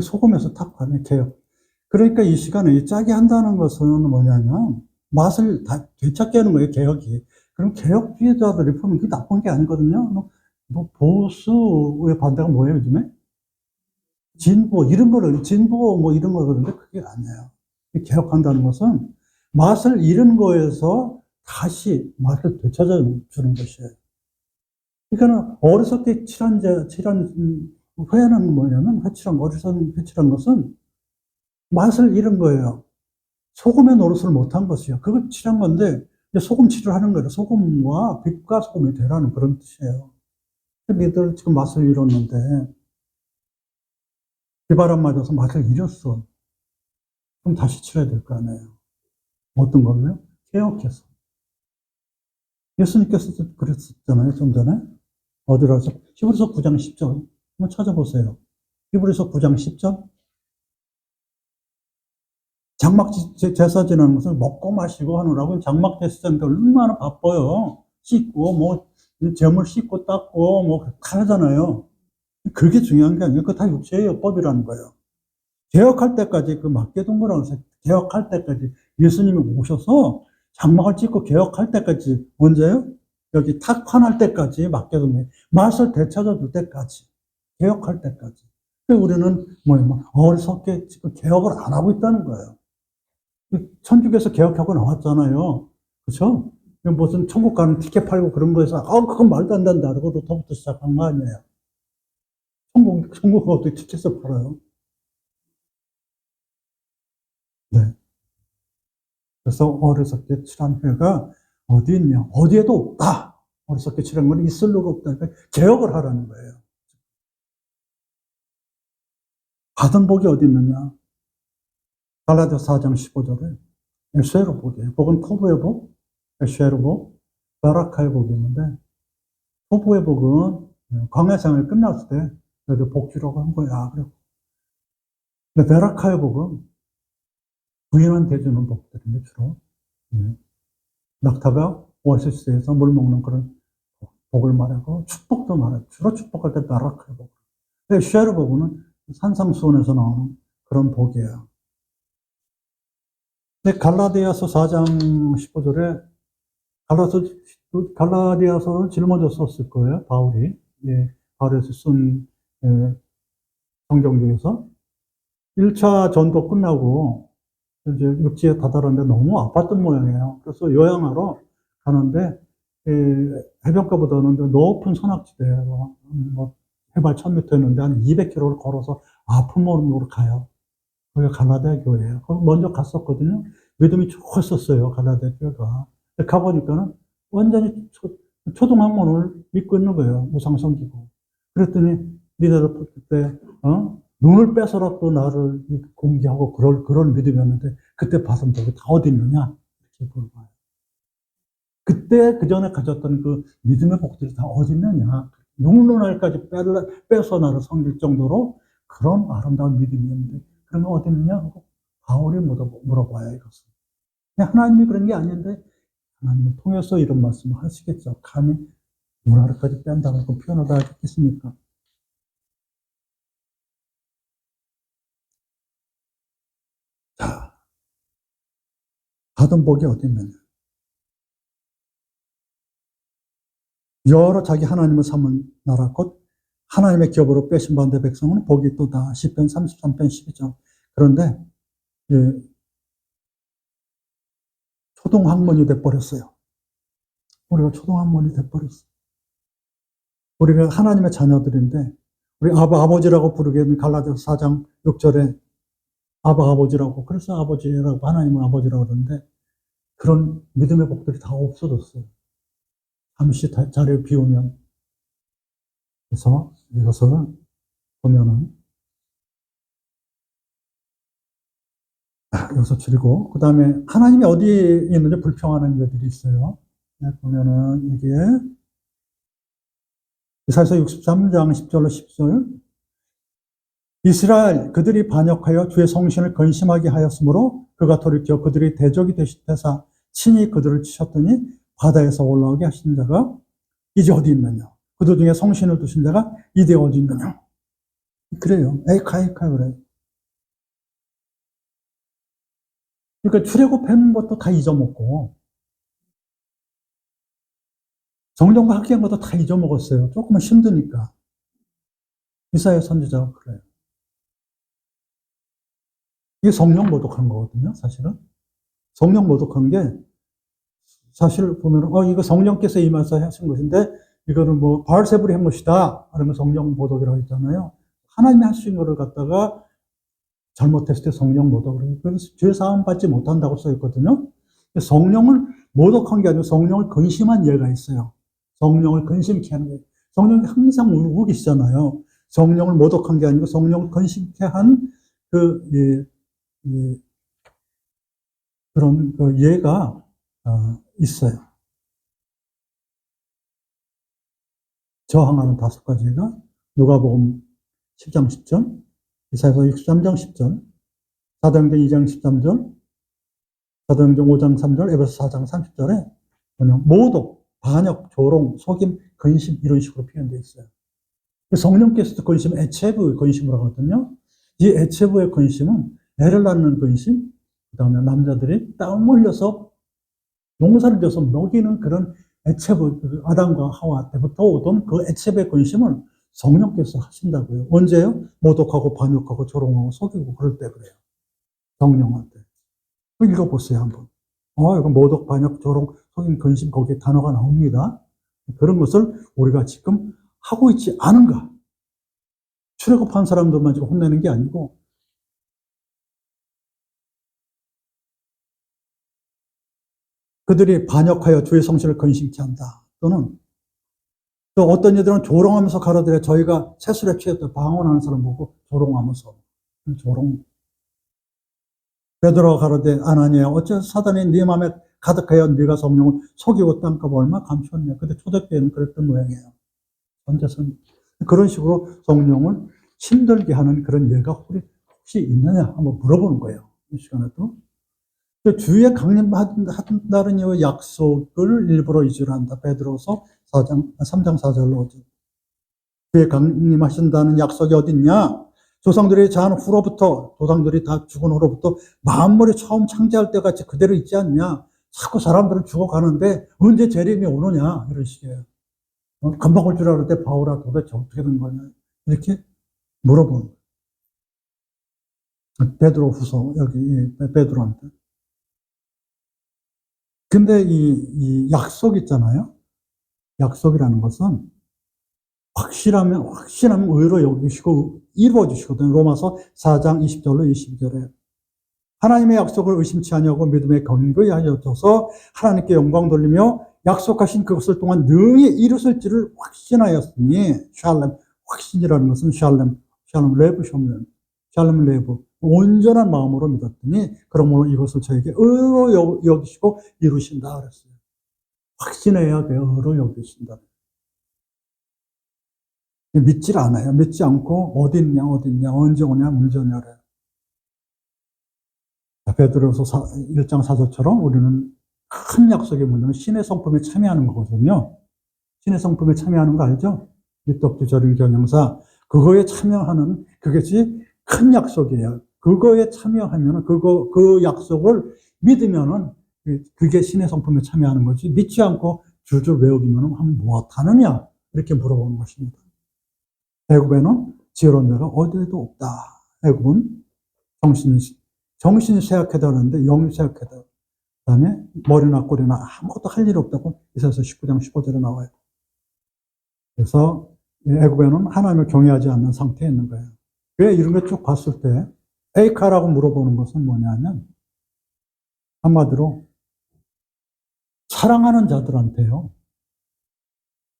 소금에서 탁 가면 개혁. 그러니까 이 시간에 이 짜게 한다는 것은 뭐냐면 맛을 다 되찾게 하는 거예요, 개혁이. 그럼 개혁주의자들이 보면 그게 나쁜 게 아니거든요. 뭐 보수의 반대가 뭐예요, 요즘에? 진보 이런 거를 진보 뭐 이런 거 그러는데 그게 아니에요. 개혁한다는 것은 맛을 잃은 거에서 다시 맛을 되찾아 주는 것이에요. 그러니까 어리석게 칠한 회는 뭐냐면 회칠한 것은 맛을 잃은 거예요. 소금의 노릇을 못한 것이요. 그걸 칠한 건데 소금 칠을 하는 거예요. 소금과 빛과 소금이 되라는 그런 뜻이에요. 니들 지금 맛을 잃었는데 비바람 맞아서 맛을 잃었어. 그럼 다시 칠해야 될 거 아니에요. 어떤 걸로요? 개혁해서. 예수님께서도 그랬었잖아요, 좀 전에. 어디라서? 히브리서 9장 10절. 한번 찾아보세요. 히브리서 9장 10절. 장막 제사 지내는 것을 먹고 마시고 하느라고 장막 제사장들 얼마나 바빠요. 씻고, 뭐, 재물 씻고 닦고, 뭐, 다 하잖아요. 그게 중요한 게 아니에요. 그거 다 육체의 여법이라는 거예요. 개혁할 때까지 그 맡겨둔 거라고 해서 개혁할 때까지 예수님이 오셔서 장막을 짓고 개혁할 때까지 언제요? 여기 탁판할 때까지 맡겨둔 거예요. 맛을 되찾아 줄 때까지 개혁할 때까지. 우리는 뭐 어리석게 지금 개혁을 안 하고 있다는 거예요. 천주교에서 개혁하고 나왔잖아요. 그렇죠? 무슨 천국 가는 티켓 팔고 그런 거에서 그건 말도 안 된다. 그러고 로터부터 시작한 거 아니에요. 천국 어떻게 티켓을 팔아요? 네. 그래서 어리석게 칠한 회가 어디 있냐? 어디에도 없다. 어리석게 칠한 건 있을 리가 없다. 그러니까 개혁을 하라는 거예요. 받은 복이 어디 있느냐? 갈라디아서 4장 15절에 에쉐로 복이에요. 복은 토부의 복, 에쉐로 복, 바라카의 복이 있는데 토부의 복은 광야생활 끝났을 때 그래도 복 주라고 한 거야. 근데 베라카의 복은 부인한테 주는 복들인데 주로 낙타가 오아시스에서 물 먹는 그런 복을 말하고 축복도 말하고 주로 축복할 때 베라카의 복. 에쉐로 복은 산상수훈에서 나오는 그런 복이에요. 근데 갈라디아서 4장 15절에 갈라디아서를 짊어져 썼을 거예요, 바울이. 예, 바울에서 쓴 성경 중에서 1차 전도 끝나고 이제 육지에 다다랐는데 너무 아팠던 모양이에요. 그래서 요양하러 가는데 해변가보다는 높은 산악지대로 뭐 해발 1000m였는데 한 200km를 걸어서 아픈 몸으로 가요. 거기가 갈라디아 교회예요. 거기 먼저 갔었거든요. 믿음이 좋았었어요, 갈라디아 교회가. 가보니까는 완전히 초등학문을 믿고 있는 거예요, 무상성기고. 그랬더니 니들 그때 눈을 빼서라도 나를 공개하고 그런 믿음이었는데 그때 받은 복이 다 어디 있느냐? 이렇게 물어봐요. 그때 그 전에 가졌던 그 믿음의 복들이 다 어디 있느냐? 눈물날까지 빼서 나를 섬길 정도로 그런 아름다운 믿음이었는데 그런 거 어디 있느냐? 하고 바울이 물어봐요, 이것을. 하나님이 그런 게 아닌데 하나님을 통해서 이런 말씀을 하시겠죠. 감히 눈알까지 뺀다고 표현하다 하겠습니까? 자, 받은 복이 어디 있느냐? 여러 자기 하나님을 삼은 나라 곧 하나님의 기업으로 빼신 반대 백성은 복이 또다. 시편 33편 12절. 그런데 예, 초등학문이 돼버렸어요. 우리가 초등학문이 돼버렸어요. 우리가 하나님의 자녀들인데 우리 아버지라고 부르기에는 갈라디아서 4장 6절에 아버지라고 그래서 아버지라고 하나님은 아버지라고 그러는데 그런 믿음의 복들이 다 없어졌어요. 잠시 자리를 비우면. 그래서 이것을 보면은 여기서 줄이고 그 다음에 하나님이 어디에 있는지 불평하는 것들이 있어요. 보면은 이게 이사야서 63장 10절로 10절 이스라엘 그들이 반역하여 주의 성신을 근심하게 하였으므로 그가 돌이켜 그들이 대적이 되사 친히 그들을 치셨더니 바다에서 올라오게 하신 자가 이제 어디 있느냐. 그들 중에 성신을 두신 자가 이대가 어디 있느냐. 그래요. 에이카 그래요. 그러니까 출애굽한 것도 다 잊어먹고 성경과 학기한 것도 다 잊어먹었어요. 조금은 힘드니까. 이사야 선지자가 그래요. 이게 성령 모독한 거거든요, 사실은. 성령 모독한 게 사실 보면 이거 성령께서 임하서 하신 것인데 이거는 뭐 바알세불이 한 것이다. 그러면 성령 모독이라고 했잖아요. 하나님이 하신 거를 갖다가 잘못했을 때 성령 모독을 그래서 죄 사함 받지 못한다고 써 있거든요. 성령을 모독한 게 아니고 성령을 근심한 예가 있어요. 성령을 근심케 하는 거예요. 성령이 항상 울고 계시잖아요. 성령을 모독한 게 아니고 성령을 근심케 한 그런 그 예가 있어요. 저항하는 5가지가 누가복음 10장 10절, 이사야서 63장 10절, 사도행전 2장 13절, 사도행전 5장 3절, 에베소 4장 30절에 모독, 반역, 조롱, 속임, 근심 이런 식으로 표현되어 있어요. 성령께서도 근심, 에체브의 근심을 하거든요. 이 에체브의 근심은 애를 낳는 근심, 그 다음에 남자들이 땀 흘려서 농사를 져서 먹이는 그런 에체브, 아담과 하와 때부터 오던 그 에체브의 근심을 성령께서 하신다고요. 언제요? 모독하고 반역하고 조롱하고 속이고 그럴 때 그래요. 성령한테. 읽어보세요, 한번. 이거 모독, 반역, 조롱, 속임, 근심, 거기에 단어가 나옵니다. 그런 것을 우리가 지금 하고 있지 않은가? 출애굽한 사람들만 지금 혼내는 게 아니고, 그들이 반역하여 주의 성실을 근심케 한다. 또는 또 어떤 이들은 조롱하면서 가로되 저희가 세술에 취했다. 방언하는 사람 보고 조롱하면서. 조롱. 베드로가 가로되 아나니야 어째 사단이 네 마음에 가득하여 네가 성령을 속이고 땅값 얼마 감추었냐. 근데 초대교회는 그랬던 모양이에요. 언제선 그런 식으로 성령을 힘들게 하는 그런 예가 혹시 있느냐 한번 물어보는 거예요. 이 시간에도. 주의 강림한다는 이유 약속을 일부러 잊으려 한다. 베드로서 3장 4절로 오죠. 주의 강림하신다는 약속이 어딨냐? 조상들이 자한 후로부터, 조상들이 다 죽은 후로부터 만물이 처음 창조할 때 같이 그대로 있지 않냐? 자꾸 사람들은 죽어가는데 언제 재림이 오느냐? 이런 식이에요. 금방 올 줄 알았는데 바울아 도대체 어떻게 된 거냐? 이렇게 물어보는 거예요. 베드로 후서, 여기 베드로한테. 근데 이 약속 있잖아요. 약속이라는 것은 확실하면 의로 여기시고 이루어주시거든요. 로마서 4장 20절로 22절에. 하나님의 약속을 의심치 아니하고 믿음에 견고히 하여져서 하나님께 영광 돌리며 약속하신 그것을 동안 능히 이루실지를 확신하였으니 샬렘, 확신이라는 것은 샬렘 레브 샬렘, 샬렘 레브 온전한 마음으로 믿었더니 그러므로 이것을 저에게 의로 여기시고 이루신다 그랬어요. 확신해야 돼요. 의로 여기신다. 믿질 않아요. 믿지 않고 어딨냐 언제 오냐 문제 오냐래요. 베드로서 1장 4절처럼 우리는 큰 약속의 문제는 신의 성품에 참여하는 거거든요. 신의 성품에 참여하는 거 알죠? 미떡주절인 경영사 그거에 참여하는 그것이 큰 약속이에요. 그거에 참여하면 그 약속을 믿으면은 그게 신의 성품에 참여하는 거지. 믿지 않고 줄줄 외우기면은 하면 무엇하느냐 이렇게 물어보는 것입니다. 애굽에는 지혜로운 자가 어디에도 없다. 애굽은 정신이 쇠약하다 하는데 영이 쇠약하다. 그 다음에 머리나 꼬리나 아무것도 할 일이 없다고 이사야서 19장 15절에 나와요. 그래서 애굽에는 하나님을 경외하지 않는 상태에 있는 거예요. 왜 이런 걸 쭉 봤을 때 에이카라고 물어보는 것은 뭐냐면 한마디로 사랑하는 자들한테요.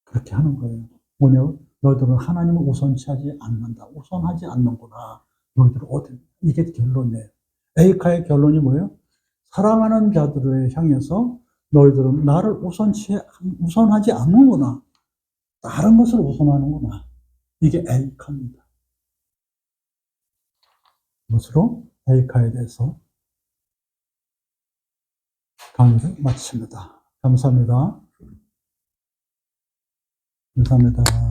그렇게 하는 거예요. 뭐냐? 너희들은 하나님을 우선시하지 않는다. 우선하지 않는구나. 너희들은 어디 이게 결론이에요. 에이카의 결론이 뭐예요? 사랑하는 자들을 향해서 너희들은 나를 우선하지 않는구나. 다른 것을 우선하는구나. 이게 에이카입니다. 이것으로 에이카에 대해서 강의를 마칩니다. 감사합니다. 감사합니다.